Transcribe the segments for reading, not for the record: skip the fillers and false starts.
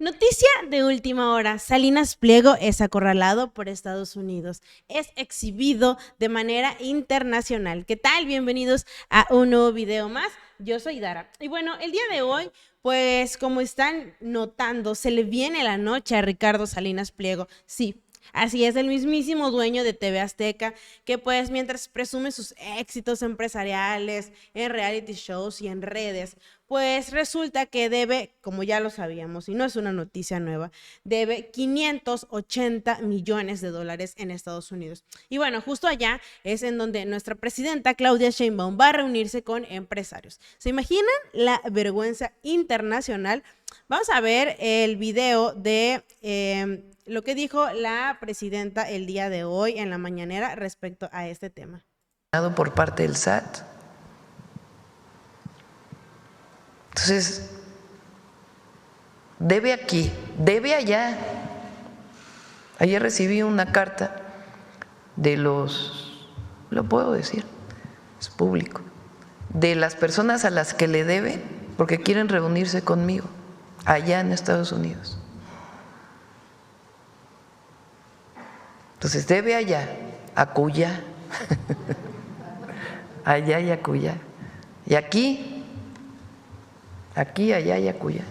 Noticia de última hora, Salinas Pliego es acorralado por Estados Unidos, es exhibido de manera internacional. ¿Qué tal? Bienvenidos a un nuevo video más. Yo soy Dara. Y bueno, el día de hoy, pues como están notando, se le viene la noche a Ricardo Salinas Pliego. Sí. Así es, el mismísimo dueño de TV Azteca, que pues mientras presume sus éxitos empresariales en reality shows y en redes, pues resulta que debe, como ya lo sabíamos, y no es una noticia nueva, debe 580 millones de dólares en Estados Unidos. Y bueno, justo allá es en donde nuestra presidenta Claudia Sheinbaum va a reunirse con empresarios. ¿Se imaginan la vergüenza internacional? Vamos a ver el video de lo que dijo la presidenta el día de hoy en la mañanera respecto a este tema. Por parte del SAT. Entonces, debe aquí, debe allá. Ayer recibí una carta de lo puedo decir, es público, de las personas a las que le debe porque quieren reunirse conmigo allá en Estados Unidos. Entonces debe allá, acullá, allá y acullá. Y aquí, allá y acullá.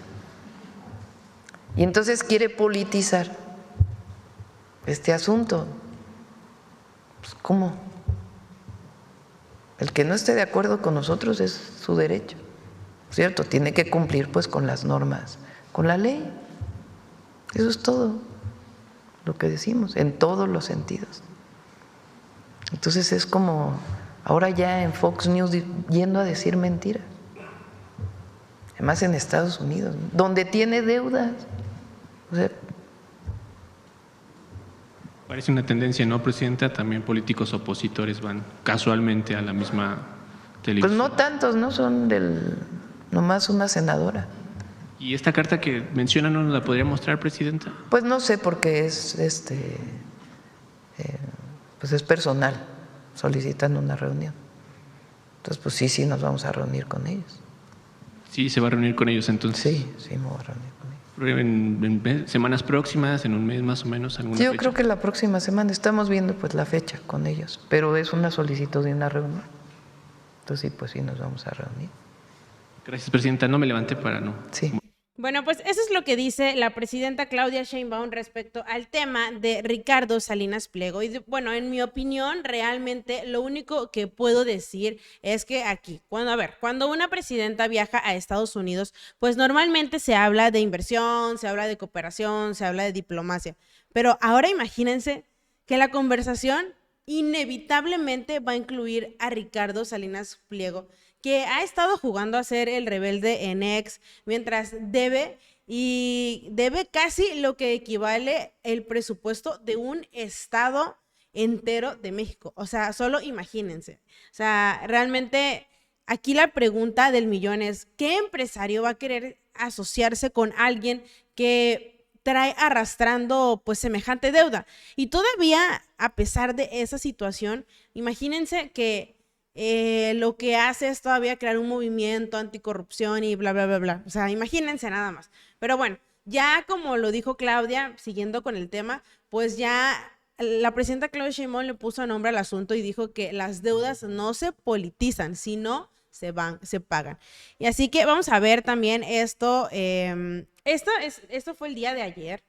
Y entonces quiere politizar este asunto. Pues, ¿cómo? El que no esté de acuerdo con nosotros es su derecho, ¿cierto? Tiene que cumplir pues con las normas, con la ley. Eso es todo lo que decimos, en todos los sentidos. Entonces es como ahora ya en Fox News yendo a decir mentiras. Además en Estados Unidos, donde tiene deudas. O sea, parece una tendencia, ¿no, Presidenta? También políticos opositores van casualmente a la misma televisión. Pues no tantos, ¿no? Son nomás una senadora. ¿Y esta carta que menciona no nos la podría mostrar, Presidenta? Pues no sé, porque es pues es personal, solicitan una reunión. Entonces, pues sí, nos vamos a reunir con ellos. Sí, se va a reunir con ellos entonces. Sí, me voy a reunir con ellos. En semanas próximas, en un mes más o menos, alguna Yo fecha. creo que la próxima semana estamos viendo pues la fecha con ellos, pero es una solicitud de una reunión. Entonces, pues sí, nos vamos a reunir. Gracias, Presidenta. No me levanté para no. Sí. Bueno, pues eso es lo que dice la presidenta Claudia Sheinbaum respecto al tema de Ricardo Salinas Pliego. Y bueno, en mi opinión, realmente lo único que puedo decir es que aquí, cuando una presidenta viaja a Estados Unidos, pues normalmente se habla de inversión, se habla de cooperación, se habla de diplomacia. Pero ahora imagínense que la conversación inevitablemente va a incluir a Ricardo Salinas Pliego, que ha estado jugando a ser el rebelde en ex, mientras debe casi lo que equivale el presupuesto de un estado entero de México. O sea, solo imagínense. O sea, realmente aquí la pregunta del millón es, ¿qué empresario va a querer asociarse con alguien que trae arrastrando pues semejante deuda? Y todavía, a pesar de esa situación, imagínense que lo que hace es todavía crear un movimiento anticorrupción y bla, bla, bla, bla. O sea, imagínense nada más. Pero bueno, ya como lo dijo Claudia, siguiendo con el tema, pues ya la presidenta Claudia Sheinbaum le puso nombre al asunto y dijo que las deudas no se politizan, sino se pagan. Y así que vamos a ver también esto. Esto fue el día de ayer.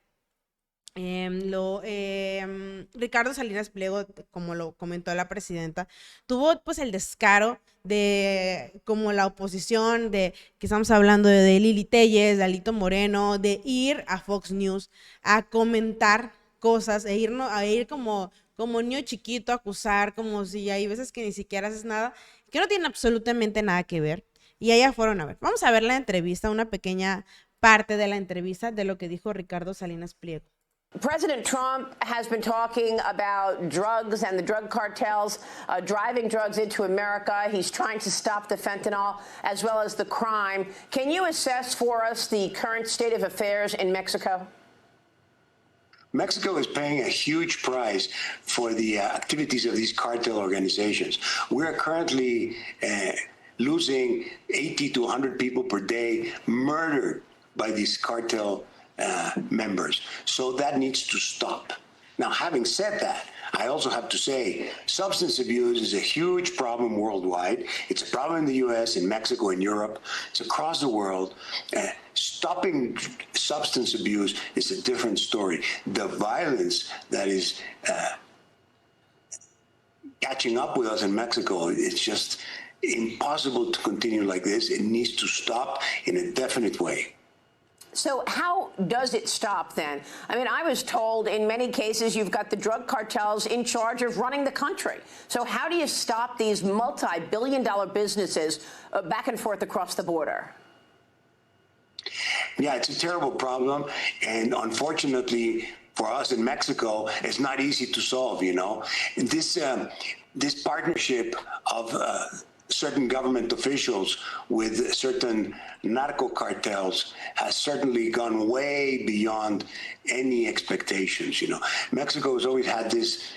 Ricardo Salinas Pliego, como lo comentó la presidenta, tuvo pues el descaro de, como la oposición, de que estamos hablando de Lili Téllez, de Alito Moreno, de ir a Fox News a comentar cosas, a ir como niño chiquito a acusar, como si hay veces que ni siquiera haces nada, que no tiene absolutamente nada que ver. Y allá fueron a ver. Vamos a ver la entrevista, una pequeña parte de la entrevista de lo que dijo Ricardo Salinas Pliego. President Trump has been talking about drugs and the drug cartels driving drugs into America. He's trying to stop the fentanyl as well as the crime. Can you assess for us the current state of affairs in Mexico? Mexico is paying a huge price for the activities of these cartel organizations. We are currently losing 80 to 100 people per day murdered by these cartel members. So that needs to stop. Now, having said that, I also have to say substance abuse is a huge problem worldwide. It's a problem in the U.S., in Mexico, in Europe. It's across the world. Stopping substance abuse is a different story. The violence that is catching up with us in Mexico, it's just impossible to continue like this. It needs to stop in a definite way. So how does it stop then? I mean, I was told in many cases you've got the drug cartels in charge of running the country. So how do you stop these multi-billion-dollar businesses back and forth across the border? Yeah, it's a terrible problem. And unfortunately for us in Mexico, it's not easy to solve, you know. This partnership of certain government officials with certain narco cartels has certainly gone way beyond any expectations. You know, Mexico has always had this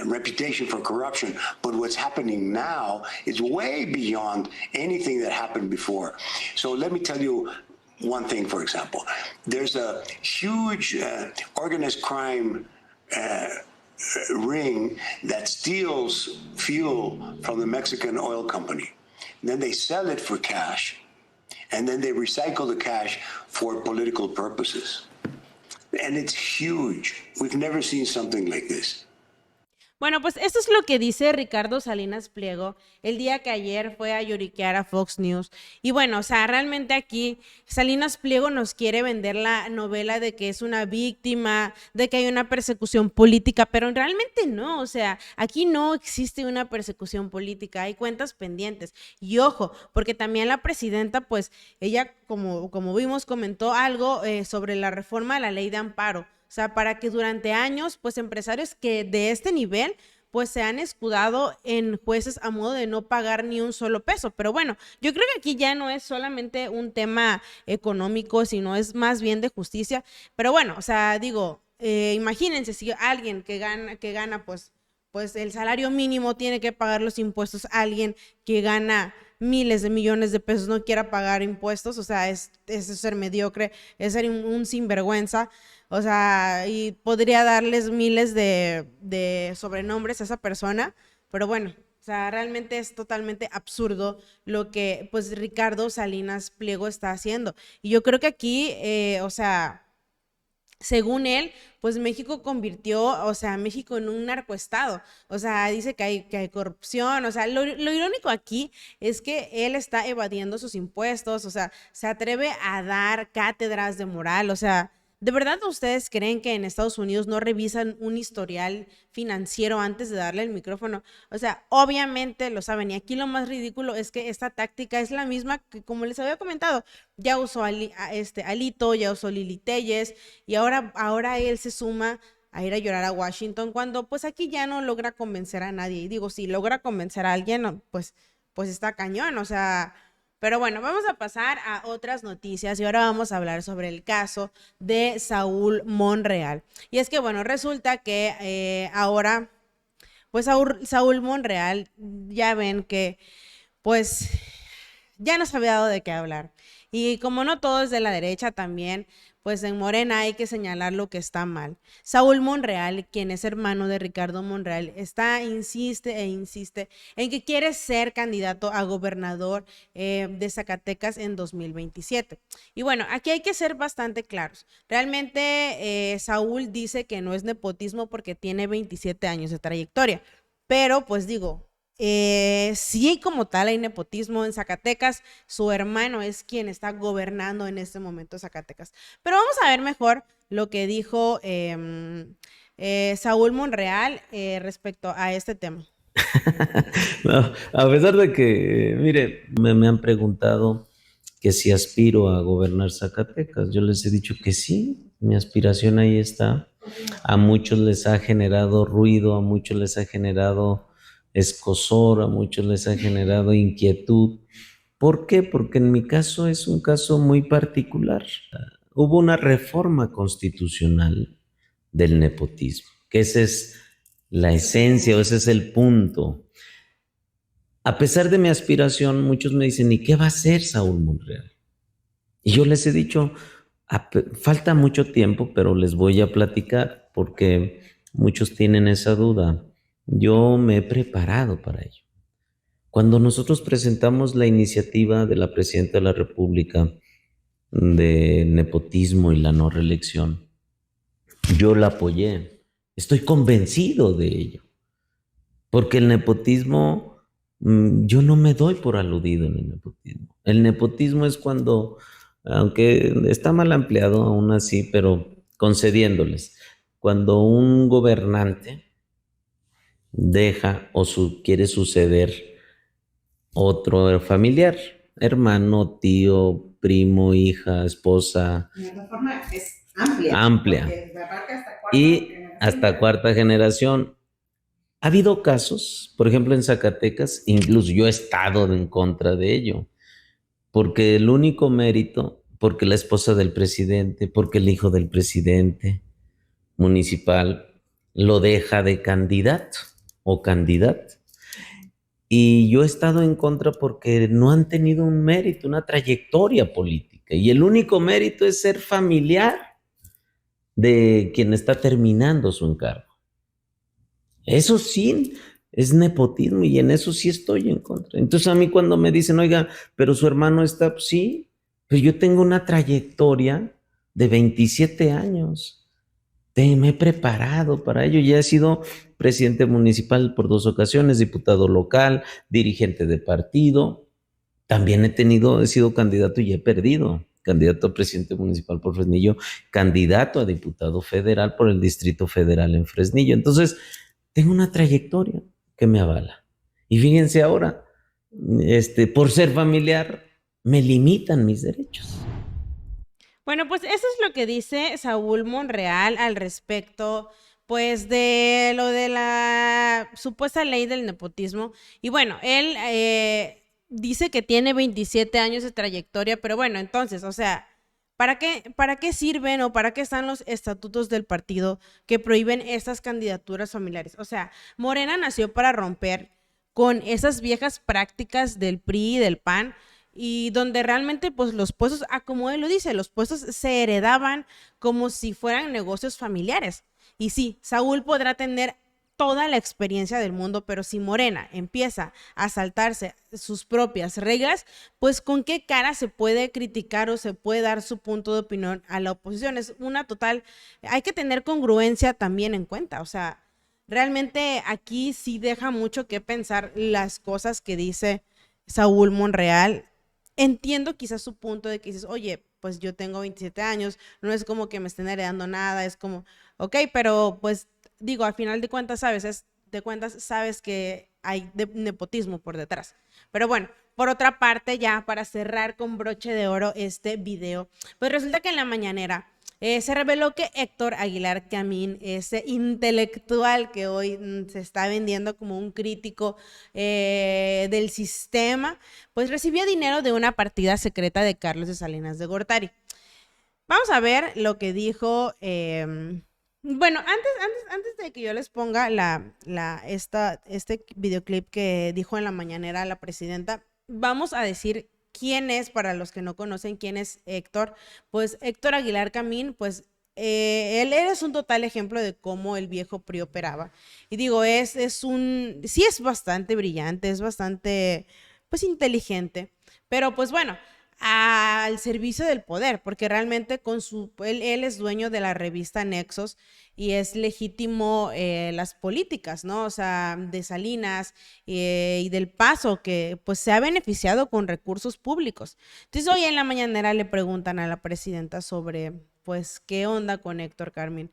reputation for corruption, but what's happening now is way beyond anything that happened before. So let me tell you one thing, for example. There's a huge organized crime ring that steals fuel from the Mexican oil company. Then they sell it for cash, and then they recycle the cash for political purposes. And it's huge. We've never seen something like this. Bueno, pues esto es lo que dice Ricardo Salinas Pliego el día que ayer fue a lloriquear a Fox News. Y bueno, o sea, realmente aquí Salinas Pliego nos quiere vender la novela de que es una víctima, de que hay una persecución política, pero realmente no, o sea, aquí no existe una persecución política, hay cuentas pendientes. Y ojo, porque también la presidenta, pues ella, como vimos, comentó algo sobre la reforma a la ley de amparo. O sea, para que durante años, pues empresarios que de este nivel, pues se han escudado en jueces a modo de no pagar ni un solo peso. Pero bueno, yo creo que aquí ya no es solamente un tema económico, sino es más bien de justicia. Pero bueno, o sea, digo, imagínense si alguien que gana pues el salario mínimo tiene que pagar los impuestos, alguien que gana miles de millones de pesos no quiera pagar impuestos, o sea, es ser mediocre, es ser un sinvergüenza. O sea, y podría darles miles de sobrenombres a esa persona, pero bueno, o sea, realmente es totalmente absurdo lo que pues Ricardo Salinas Pliego está haciendo. Y yo creo que aquí, o sea, según él, pues México convirtió, o sea, México en un narcoestado. O sea, dice que hay corrupción. O sea, lo irónico aquí es que él está evadiendo sus impuestos, o sea, se atreve a dar cátedras de moral, o sea, ¿de verdad ustedes creen que en Estados Unidos no revisan un historial financiero antes de darle el micrófono? O sea, obviamente lo saben. Y aquí lo más ridículo es que esta táctica es la misma que, como les había comentado, ya usó Alito, ya usó Lili Telles, y ahora él se suma a ir a llorar a Washington cuando pues aquí ya no logra convencer a nadie. Y digo, si logra convencer a alguien, pues está cañón, o sea. Pero bueno, vamos a pasar a otras noticias y ahora vamos a hablar sobre el caso de Saúl Monreal. Y es que, bueno, resulta que ahora, pues Saúl Monreal, ya ven que, pues, ya nos había dado de qué hablar. Y como no todo es de la derecha también, pues en Morena hay que señalar lo que está mal. Saúl Monreal, quien es hermano de Ricardo Monreal, insiste en que quiere ser candidato a gobernador de Zacatecas en 2027. Y bueno, aquí hay que ser bastante claros. Realmente Saúl dice que no es nepotismo porque tiene 27 años de trayectoria, pero pues digo, sí, como tal hay nepotismo en Zacatecas. Su hermano es quien está gobernando en este momento Zacatecas. Pero vamos a ver mejor lo que dijo Saúl Monreal respecto a este tema. No, a pesar de que, mire, me han preguntado que si aspiro a gobernar Zacatecas. Yo les he dicho que sí, mi aspiración ahí está. A muchos les ha generado ruido, a muchos les ha generado escozor, a muchos les ha generado inquietud. ¿Por qué? Porque en mi caso es un caso muy particular. Hubo una reforma constitucional del nepotismo, que esa es la esencia o ese es el punto. A pesar de mi aspiración, muchos me dicen, ¿y qué va a hacer Saúl Monreal? Y yo les he dicho, Falta mucho tiempo, pero les voy a platicar porque muchos tienen esa duda. Yo me he preparado para ello. Cuando nosotros presentamos la iniciativa de la Presidenta de la República de nepotismo y la no reelección, yo la apoyé. Estoy convencido de ello. Porque el nepotismo, yo no me doy por aludido en el nepotismo. El nepotismo es cuando, aunque está mal empleado aún así, pero concediéndoles, cuando un gobernante deja o quiere suceder otro familiar, hermano, tío, primo, hija, esposa. La forma es amplia. Y hasta cuarta generación. Ha habido casos, por ejemplo en Zacatecas, incluso yo he estado en contra de ello, porque el único mérito, porque la esposa del presidente, porque el hijo del presidente municipal lo deja de candidato o candidata. Y yo he estado en contra porque no han tenido un mérito, una trayectoria política. Y el único mérito es ser familiar de quien está terminando su encargo. Eso sí es nepotismo y en eso sí estoy en contra. Entonces a mí cuando me dicen, oiga, pero su hermano está, pues sí, pues yo tengo una trayectoria de 27 años. Me he preparado para ello. Ya he sido presidente municipal por 2 ocasiones, diputado local, dirigente de partido. También he sido candidato y he perdido. Candidato a presidente municipal por Fresnillo, candidato a diputado federal por el Distrito Federal en Fresnillo. Entonces, tengo una trayectoria que me avala. Y fíjense ahora, por ser familiar, me limitan mis derechos. Bueno, pues eso es lo que dice Saúl Monreal al respecto, pues, de lo de la supuesta ley del nepotismo. Y bueno, él dice que tiene 27 años de trayectoria, pero bueno, entonces, o sea, ¿para qué sirven o para qué están los estatutos del partido que prohíben estas candidaturas familiares? O sea, Morena nació para romper con esas viejas prácticas del PRI y del PAN, y donde realmente pues los puestos, como él lo dice, los puestos se heredaban como si fueran negocios familiares. Y sí, Saúl podrá tener toda la experiencia del mundo, pero si Morena empieza a saltarse sus propias reglas, pues ¿con qué cara se puede criticar o se puede dar su punto de opinión a la oposición? Es una total, hay que tener congruencia también en cuenta, o sea, realmente aquí sí deja mucho que pensar las cosas que dice Saúl Monreal. Entiendo quizás su punto de que dices, oye, pues yo tengo 27 años, no es como que me estén heredando nada, es como, ok, pero pues digo, al final de cuentas sabes que hay nepotismo por detrás. Pero bueno, por otra parte, ya para cerrar con broche de oro este video, pues resulta que en la mañanera se reveló que Héctor Aguilar Camín, ese intelectual que hoy se está vendiendo como un crítico del sistema, pues recibió dinero de una partida secreta de Carlos de Salinas de Gortari. Vamos a ver lo que dijo. Bueno, antes de que yo les ponga este videoclip que dijo en la mañanera la presidenta, vamos a decir quién es, para los que no conocen quién es Héctor. Pues Héctor Aguilar Camín, pues él es un total ejemplo de cómo el viejo PRI operaba. Y digo, sí es bastante brillante, es bastante, pues, inteligente, pero pues bueno, al servicio del poder, porque realmente él es dueño de la revista Nexos y es legítimo las políticas, ¿no? O sea, de Salinas y del Paso, que pues se ha beneficiado con recursos públicos. Entonces hoy en la mañanera le preguntan a la presidenta sobre, pues, qué onda con Héctor Carmín.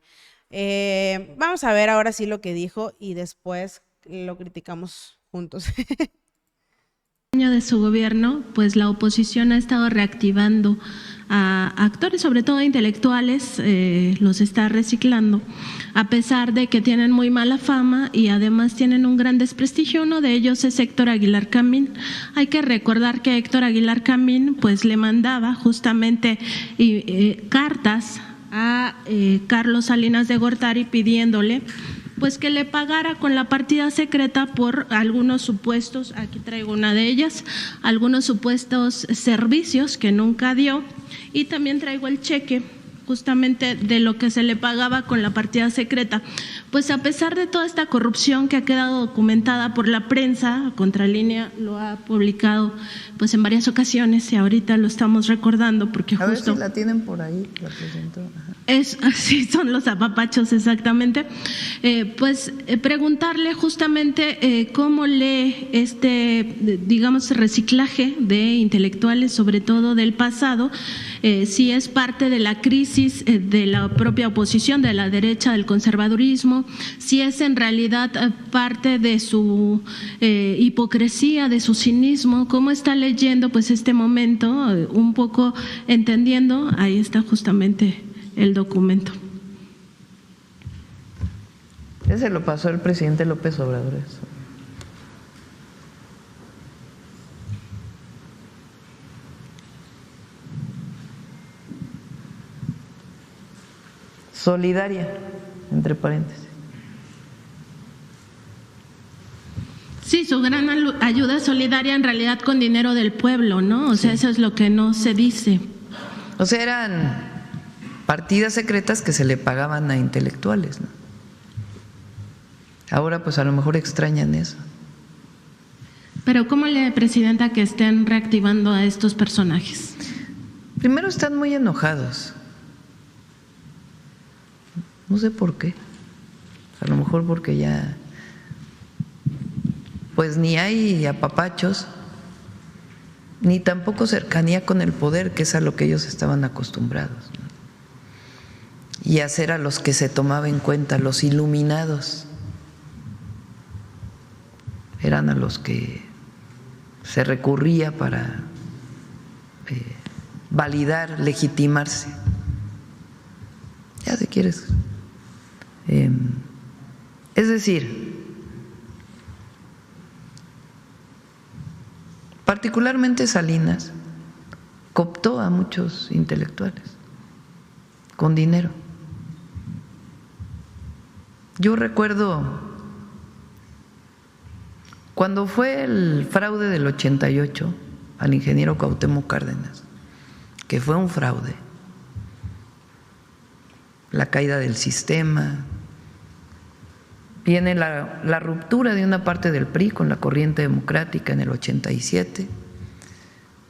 Vamos a ver ahora sí lo que dijo y después lo criticamos juntos. De su gobierno, pues la oposición ha estado reactivando a actores, sobre todo intelectuales, los está reciclando, a pesar de que tienen muy mala fama y además tienen un gran desprestigio. Uno de ellos es Héctor Aguilar Camín. Hay que recordar que Héctor Aguilar Camín pues le mandaba justamente cartas a Carlos Salinas de Gortari pidiéndole pues que le pagara con la partida secreta por algunos supuestos, aquí traigo una de ellas, algunos supuestos servicios que nunca dio, y también traigo el cheque justamente de lo que se le pagaba con la partida secreta. Pues a pesar de toda esta corrupción que ha quedado documentada por la prensa, Contralínea lo ha publicado pues en varias ocasiones y ahorita lo estamos recordando porque a justo… ver si la tienen por ahí, la presentó. Ajá. Sí, son los apapachos exactamente. Preguntarle justamente cómo lee digamos, reciclaje de intelectuales, sobre todo del pasado, si es parte de la crisis de la propia oposición, de la derecha, del conservadurismo, si es en realidad parte de su hipocresía, de su cinismo, cómo está leyendo pues este momento, un poco entendiendo, ahí está justamente el documento. Ese lo pasó el presidente López Obrador. Eso. Solidaria, entre paréntesis. Sí, su gran ayuda solidaria en realidad con dinero del pueblo, ¿no? O sea, eso es lo que no se dice. O sea, eran partidas secretas que se le pagaban a intelectuales, ¿no? Ahora pues a lo mejor extrañan eso. Pero ¿cómo lee, Presidenta, que estén reactivando a estos personajes? Primero están muy enojados. No sé por qué. A lo mejor porque ya pues ni hay apapachos, ni tampoco cercanía con el poder, que es a lo que ellos estaban acostumbrados, ¿no? Y hacer a los que se tomaba en cuenta, los iluminados, eran a los que se recurría para validar, legitimarse. Ya si quieres. Es decir, particularmente Salinas cooptó a muchos intelectuales con dinero. Yo recuerdo cuando fue el fraude del 88 al ingeniero Cuauhtémoc Cárdenas, que fue un fraude, la caída del sistema, viene la ruptura de una parte del PRI con la corriente democrática en el 87,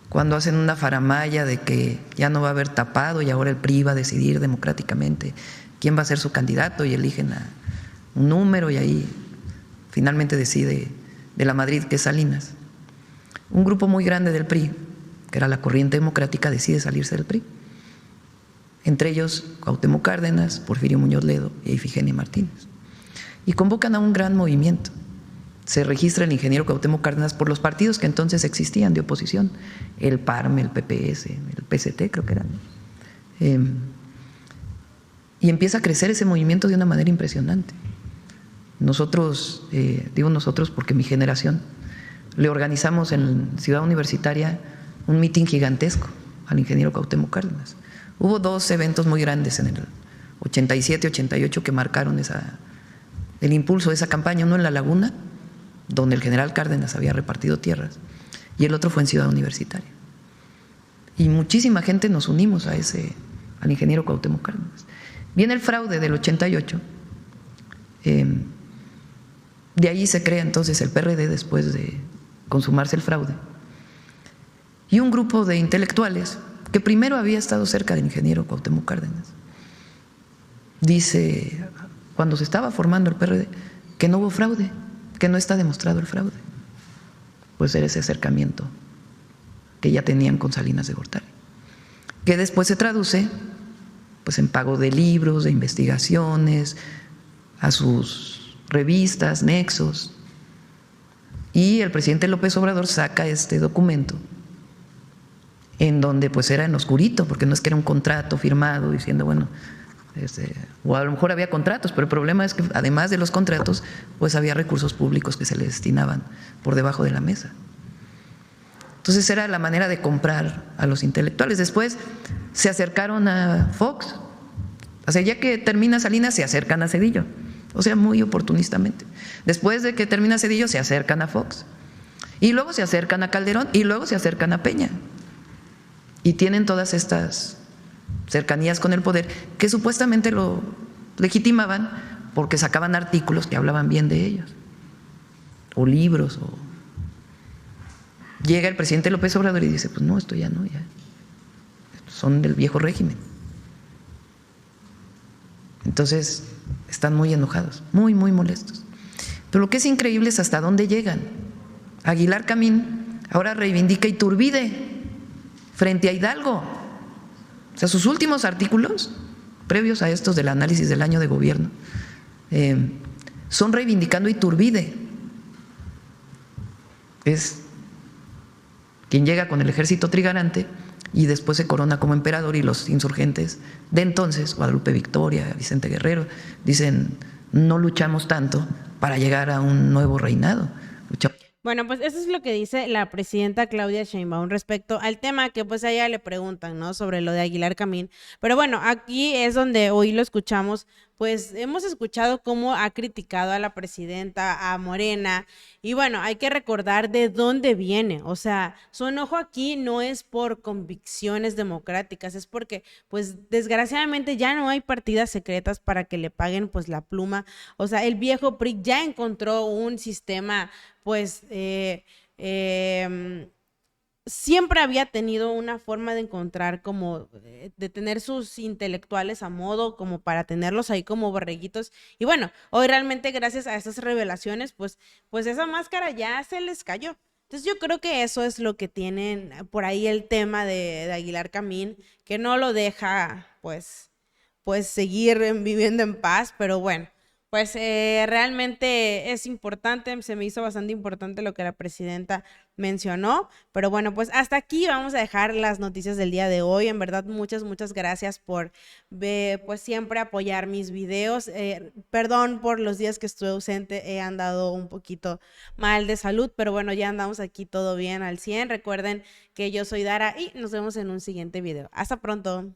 cuando hacen una faramalla de que ya no va a haber tapado y ahora el PRI va a decidir democráticamente quién va a ser su candidato y eligen a un número y ahí finalmente decide de la Madrid que es Salinas. Un grupo muy grande del PRI, que era la corriente democrática, decide salirse del PRI. Entre ellos Cuauhtémoc Cárdenas, Porfirio Muñoz Ledo y Ifigenia Martínez. Y convocan a un gran movimiento. Se registra el ingeniero Cuauhtémoc Cárdenas por los partidos que entonces existían de oposición, el PARM, el PPS, el PST creo que eran. Y empieza a crecer ese movimiento de una manera impresionante. Nosotros, digo nosotros porque mi generación, le organizamos en Ciudad Universitaria un mitin gigantesco al ingeniero Cuauhtémoc Cárdenas. Hubo dos eventos muy grandes en el 87-88 que marcaron el impulso de esa campaña, uno en La Laguna, donde el general Cárdenas había repartido tierras, y el otro fue en Ciudad Universitaria. Y muchísima gente nos unimos al ingeniero Cuauhtémoc Cárdenas. Viene el fraude del 88, de ahí se crea entonces el PRD después de consumarse el fraude. Y un grupo de intelectuales que primero había estado cerca del ingeniero Cuauhtémoc Cárdenas dice, cuando se estaba formando el PRD, que no hubo fraude, que no está demostrado el fraude. Pues era ese acercamiento que ya tenían con Salinas de Gortari, que después se traduce pues en pago de libros, de investigaciones, a sus revistas, nexos, y el presidente López Obrador saca este documento en donde pues era en oscurito, porque no es que era un contrato firmado diciendo, bueno, o a lo mejor había contratos, pero el problema es que además de los contratos, pues había recursos públicos que se le destinaban por debajo de la mesa. Entonces era la manera de comprar a los intelectuales. Después se acercaron a Fox, o sea, ya que termina Salinas se acercan a Zedillo, o sea, muy oportunistamente. Después de que termina Cedillo, se acercan a Fox, y luego se acercan a Calderón, y luego se acercan a Peña. Y tienen todas estas cercanías con el poder que supuestamente lo legitimaban porque sacaban artículos que hablaban bien de ellos, o libros, o… Llega el presidente López Obrador y dice, pues no, esto ya no, ya son del viejo régimen. Entonces están muy enojados, muy, muy molestos. Pero lo que es increíble es hasta dónde llegan. Aguilar Camín ahora reivindica Iturbide frente a Hidalgo. O sea, sus últimos artículos, previos a estos del análisis del año de gobierno, son reivindicando Iturbide. Es quien llega con el ejército trigarante y después se corona como emperador, y los insurgentes de entonces, Guadalupe Victoria, Vicente Guerrero, dicen, no luchamos tanto para llegar a un nuevo reinado. Bueno, pues eso es lo que dice la presidenta Claudia Sheinbaum respecto al tema que pues a ella le preguntan, ¿no? Sobre lo de Aguilar Camín. Pero bueno, aquí es donde hoy lo escuchamos, pues hemos escuchado cómo ha criticado a la presidenta, a Morena, y bueno, hay que recordar de dónde viene. O sea, su enojo aquí no es por convicciones democráticas, es porque pues desgraciadamente ya no hay partidas secretas para que le paguen pues la pluma. O sea, el viejo PRI ya encontró un sistema pues siempre había tenido una forma de encontrar como, de tener sus intelectuales a modo, como para tenerlos ahí como borreguitos. Y bueno, hoy realmente gracias a estas revelaciones, pues esa máscara ya se les cayó. Entonces yo creo que eso es lo que tienen por ahí el tema de Aguilar Camín, que no lo deja pues seguir viviendo en paz, pero bueno. Pues realmente es importante, se me hizo bastante importante lo que la presidenta mencionó, pero bueno, pues hasta aquí vamos a dejar las noticias del día de hoy. En verdad, muchas gracias por pues siempre apoyar mis videos. Perdón por los días que estuve ausente, he andado un poquito mal de salud, pero bueno, ya andamos aquí todo bien al 100. Recuerden que yo soy Dara y nos vemos en un siguiente video. Hasta pronto.